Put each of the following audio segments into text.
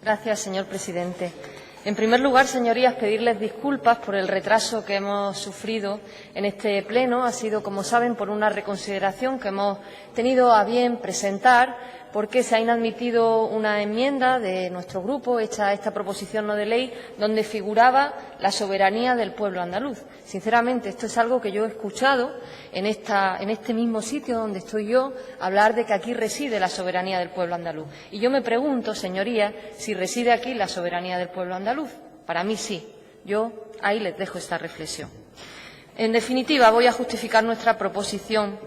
Gracias, señor presidente. En primer lugar, señorías, pedirles disculpas por el retraso que hemos sufrido en este pleno. Ha sido, como saben, por una reconsideración que hemos tenido a bien presentar, porque se ha inadmitido una enmienda de nuestro grupo hecha a esta proposición no de ley, donde figuraba la soberanía del pueblo andaluz. Sinceramente, esto es algo que yo he escuchado en este mismo sitio donde estoy yo, hablar de que aquí reside la soberanía del pueblo andaluz. Y yo me pregunto, señorías, si reside aquí la soberanía del pueblo andaluz. Para mí sí. Yo ahí les dejo esta reflexión. En definitiva, voy a justificar nuestra posición,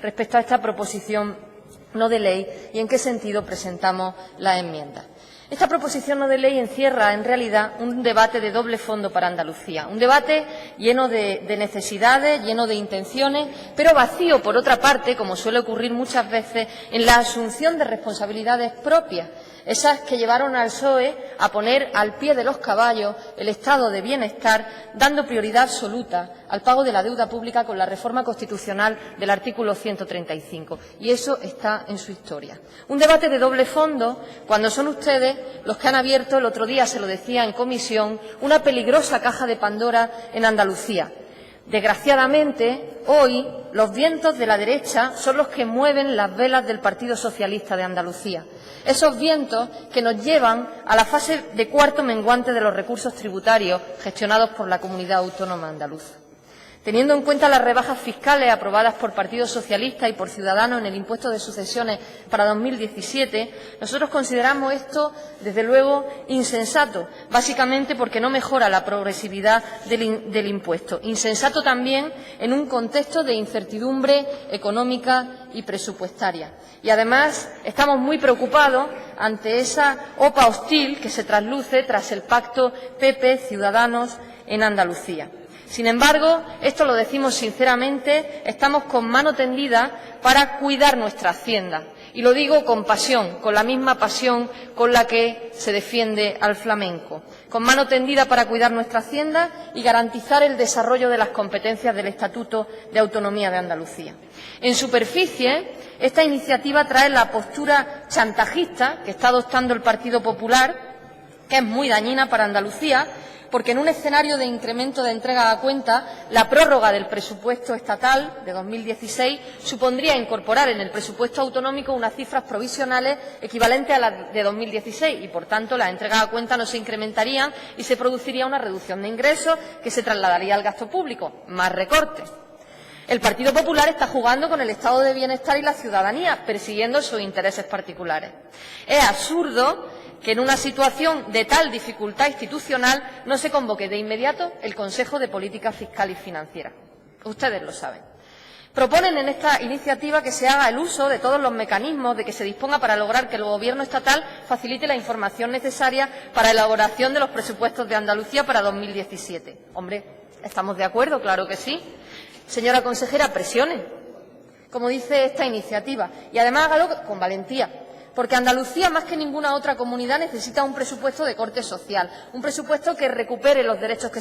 respecto a esta proposición no de ley y en qué sentido presentamos la enmienda. Esta proposición no de ley encierra, en realidad, un debate de doble fondo para Andalucía, un debate lleno de necesidades, lleno de intenciones, pero vacío, por otra parte, como suele ocurrir muchas veces, en la asunción de responsabilidades propias, esas que llevaron al PSOE a poner al pie de los caballos el estado de bienestar, dando prioridad absoluta al pago de la deuda pública con la reforma constitucional del artículo 135. Y eso está en su historia. Un debate de doble fondo cuando son ustedes los que han abierto, el otro día se lo decía en comisión, una peligrosa caja de Pandora en Andalucía. Desgraciadamente, hoy los vientos de la derecha son los que mueven las velas del Partido Socialista de Andalucía. Esos vientos que nos llevan a la fase de cuarto menguante de los recursos tributarios gestionados por la Comunidad Autónoma Andaluza. Teniendo en cuenta las rebajas fiscales aprobadas por Partido Socialista y por Ciudadanos en el impuesto de sucesiones para 2017, nosotros consideramos esto, desde luego, insensato, básicamente porque no mejora la progresividad del impuesto. Insensato también en un contexto de incertidumbre económica y presupuestaria. Y, además, estamos muy preocupados ante esa OPA hostil que se trasluce tras el pacto PP-Ciudadanos en Andalucía. Sin embargo, esto lo decimos sinceramente, estamos con mano tendida para cuidar nuestra hacienda. Y lo digo con pasión, con la misma pasión con la que se defiende al flamenco. Con mano tendida para cuidar nuestra hacienda y garantizar el desarrollo de las competencias del Estatuto de Autonomía de Andalucía. En superficie, esta iniciativa trae la postura chantajista que está adoptando el Partido Popular, que es muy dañina para Andalucía, porque en un escenario de incremento de entrega a cuenta, la prórroga del presupuesto estatal de 2016 supondría incorporar en el presupuesto autonómico unas cifras provisionales equivalentes a las de 2016 y, por tanto, las entregas a cuenta no se incrementarían y se produciría una reducción de ingresos que se trasladaría al gasto público, más recortes. El Partido Popular está jugando con el estado de bienestar y la ciudadanía, persiguiendo sus intereses particulares. Es absurdo que en una situación de tal dificultad institucional no se convoque de inmediato el Consejo de Política Fiscal y Financiera. Ustedes lo saben. Proponen en esta iniciativa que se haga el uso de todos los mecanismos de que se disponga para lograr que el Gobierno estatal facilite la información necesaria para la elaboración de los presupuestos de Andalucía para 2017. Hombre, ¿estamos de acuerdo? Claro que sí. Señora consejera, presione, como dice esta iniciativa, y además hágalo con valentía. Porque Andalucía, más que ninguna otra comunidad, necesita un presupuesto de corte social, un presupuesto que recupere los derechos que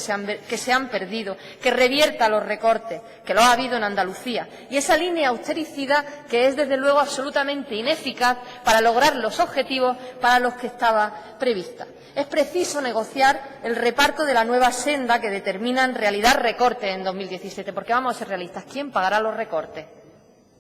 se han perdido, que revierta los recortes, que lo ha habido en Andalucía. Y esa línea austericida que es, desde luego, absolutamente ineficaz para lograr los objetivos para los que estaba prevista. Es preciso negociar el reparto de la nueva senda que determina, en realidad, recortes en 2017. Porque vamos a ser realistas, ¿quién pagará los recortes?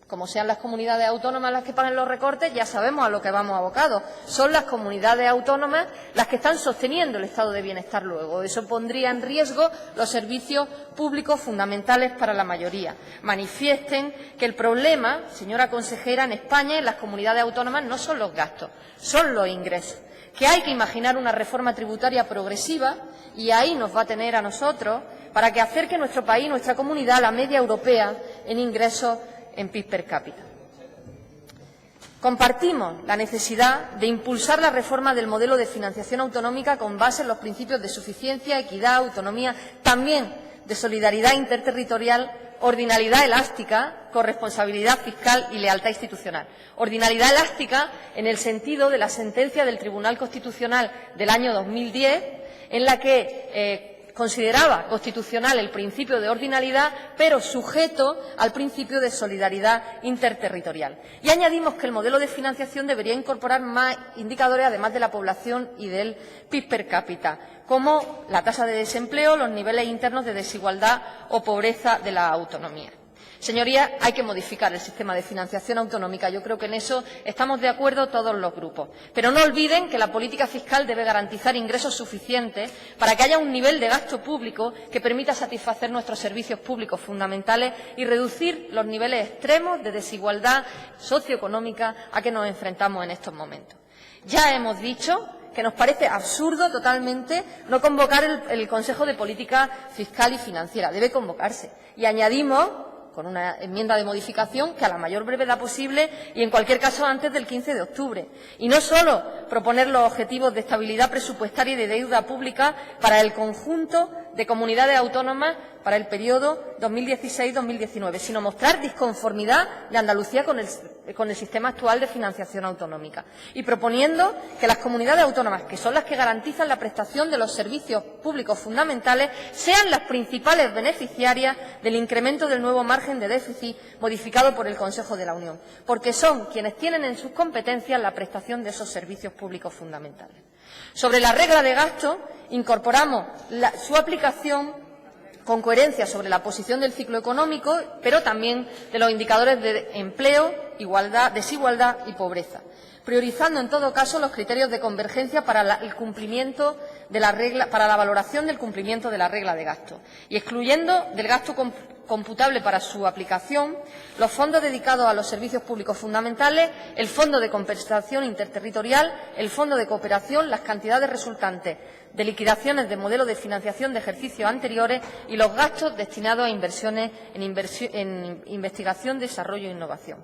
Como sean las comunidades autónomas las que paguen los recortes, ya sabemos a lo que vamos abocados. Son las comunidades autónomas las que están sosteniendo el estado de bienestar luego. Eso pondría en riesgo los servicios públicos fundamentales para la mayoría. Manifiesten que el problema, señora consejera, en España y en las comunidades autónomas no son los gastos, son los ingresos. Que hay que imaginar una reforma tributaria progresiva, y ahí nos va a tener a nosotros, para que acerque nuestro país, nuestra comunidad, a la media europea en ingresos en PIB per cápita. Compartimos la necesidad de impulsar la reforma del modelo de financiación autonómica con base en los principios de suficiencia, equidad, autonomía, también de solidaridad interterritorial, ordinalidad elástica, corresponsabilidad fiscal y lealtad institucional. Ordinalidad elástica en el sentido de la sentencia del Tribunal Constitucional del año 2010, en la que consideraba constitucional el principio de ordinalidad, pero sujeto al principio de solidaridad interterritorial. Y añadimos que el modelo de financiación debería incorporar más indicadores, además de la población y del PIB per cápita, como la tasa de desempleo, los niveles internos de desigualdad o pobreza de la autonomía. Señorías, hay que modificar el sistema de financiación autonómica. Yo creo que en eso estamos de acuerdo todos los grupos. Pero no olviden que la política fiscal debe garantizar ingresos suficientes para que haya un nivel de gasto público que permita satisfacer nuestros servicios públicos fundamentales y reducir los niveles extremos de desigualdad socioeconómica a que nos enfrentamos en estos momentos. Ya hemos dicho que nos parece absurdo totalmente no convocar el Consejo de Política Fiscal y Financiera. Debe convocarse. Y añadimos, con una enmienda de modificación, que a la mayor brevedad posible y, en cualquier caso, antes del 15 de octubre. Y no solo proponer los objetivos de estabilidad presupuestaria y de deuda pública para el conjunto de comunidades autónomas para el periodo 2016-2019, sino mostrar disconformidad de Andalucía con el sistema actual de financiación autonómica y proponiendo que las comunidades autónomas, que son las que garantizan la prestación de los servicios públicos fundamentales, sean las principales beneficiarias del incremento del nuevo margen de déficit modificado por el Consejo de la Unión, porque son quienes tienen en sus competencias la prestación de esos servicios públicos fundamentales. Sobre la regla de gasto, incorporamos su aplicación con coherencia sobre la posición del ciclo económico, pero también de los indicadores de empleo, igualdad, desigualdad y pobreza, priorizando en todo caso los criterios de convergencia para el cumplimiento de la regla, para la valoración del cumplimiento de la regla de gasto, y excluyendo del gasto computable para su aplicación los fondos dedicados a los servicios públicos fundamentales, el Fondo de Compensación Interterritorial, el Fondo de Cooperación, las cantidades resultantes de liquidaciones de modelos de financiación de ejercicios anteriores y los gastos destinados a inversiones en investigación, desarrollo e innovación.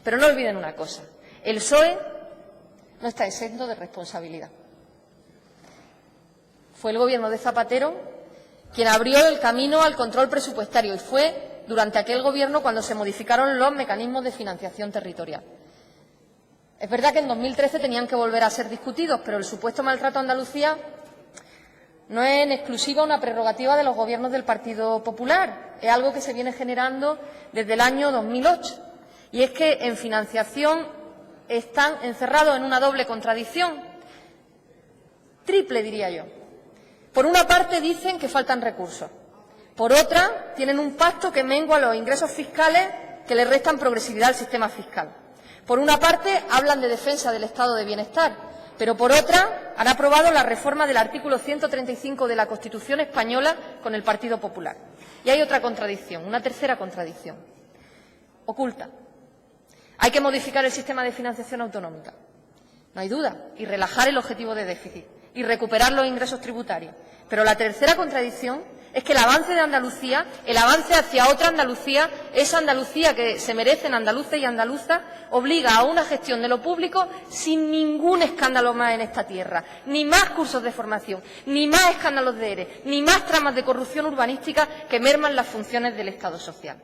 Pero no olviden una cosa, el PSOE no está exento de responsabilidad. Fue el Gobierno de Zapatero quien abrió el camino al control presupuestario y fue durante aquel Gobierno cuando se modificaron los mecanismos de financiación territorial. Es verdad que en 2013 tenían que volver a ser discutidos, pero el supuesto maltrato a Andalucía no es en exclusiva una prerrogativa de los gobiernos del Partido Popular, es algo que se viene generando desde el año 2008. Y es que en financiación están encerrados en una doble contradicción, triple diría yo. Por una parte dicen que faltan recursos, por otra tienen un pacto que mengua los ingresos fiscales que le restan progresividad al sistema fiscal. Por una parte hablan de defensa del estado de bienestar, pero por otra han aprobado la reforma del artículo 135 de la Constitución española con el Partido Popular. Y hay otra contradicción, una tercera contradicción, oculta. Hay que modificar el sistema de financiación autonómica, no hay duda, y relajar el objetivo de déficit y recuperar los ingresos tributarios. Pero la tercera contradicción es que el avance de Andalucía, el avance hacia otra Andalucía, esa Andalucía que se merecen andaluces y andaluzas, obliga a una gestión de lo público sin ningún escándalo más en esta tierra, ni más cursos de formación, ni más escándalos de ERE, ni más tramas de corrupción urbanística que merman las funciones del Estado social.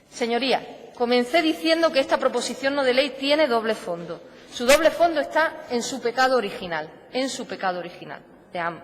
Señorías, comencé diciendo que esta proposición no de ley tiene doble fondo. Su doble fondo está en su pecado original, de ambos.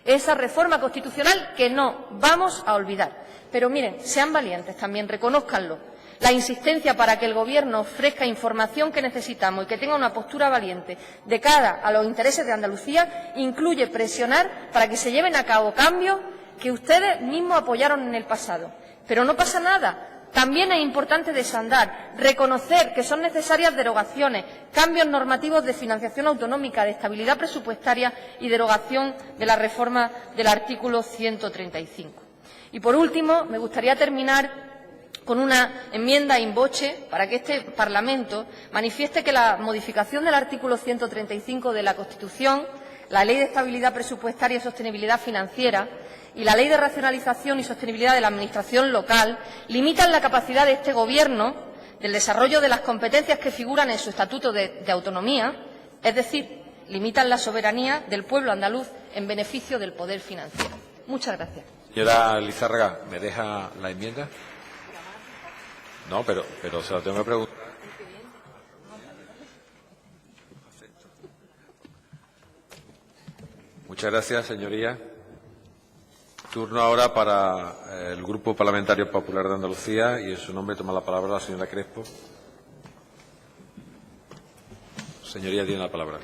Esa reforma constitucional que no vamos a olvidar. Pero miren, sean valientes también, reconózcanlo. La insistencia para que el Gobierno ofrezca información que necesitamos y que tenga una postura valiente de cara a los intereses de Andalucía incluye presionar para que se lleven a cabo cambios que ustedes mismos apoyaron en el pasado. Pero no pasa nada. También es importante desandar, reconocer que son necesarias derogaciones, cambios normativos de financiación autonómica, de estabilidad presupuestaria y derogación de la reforma del artículo 135. Y, por último, me gustaría terminar con una enmienda in voce para que este Parlamento manifieste que la modificación del artículo 135 de la Constitución, la Ley de Estabilidad Presupuestaria y Sostenibilidad Financiera y la Ley de Racionalización y Sostenibilidad de la Administración Local limitan la capacidad de este Gobierno del desarrollo de las competencias que figuran en su Estatuto de Autonomía, es decir, limitan la soberanía del pueblo andaluz en beneficio del poder financiero. Muchas gracias. Señora Lizárraga, ¿me deja la enmienda? No, pero se lo tengo que preguntar. Muchas gracias, señoría. Turno ahora para el Grupo Parlamentario Popular de Andalucía y en su nombre toma la palabra la señora Crespo. Señoría, tiene la palabra.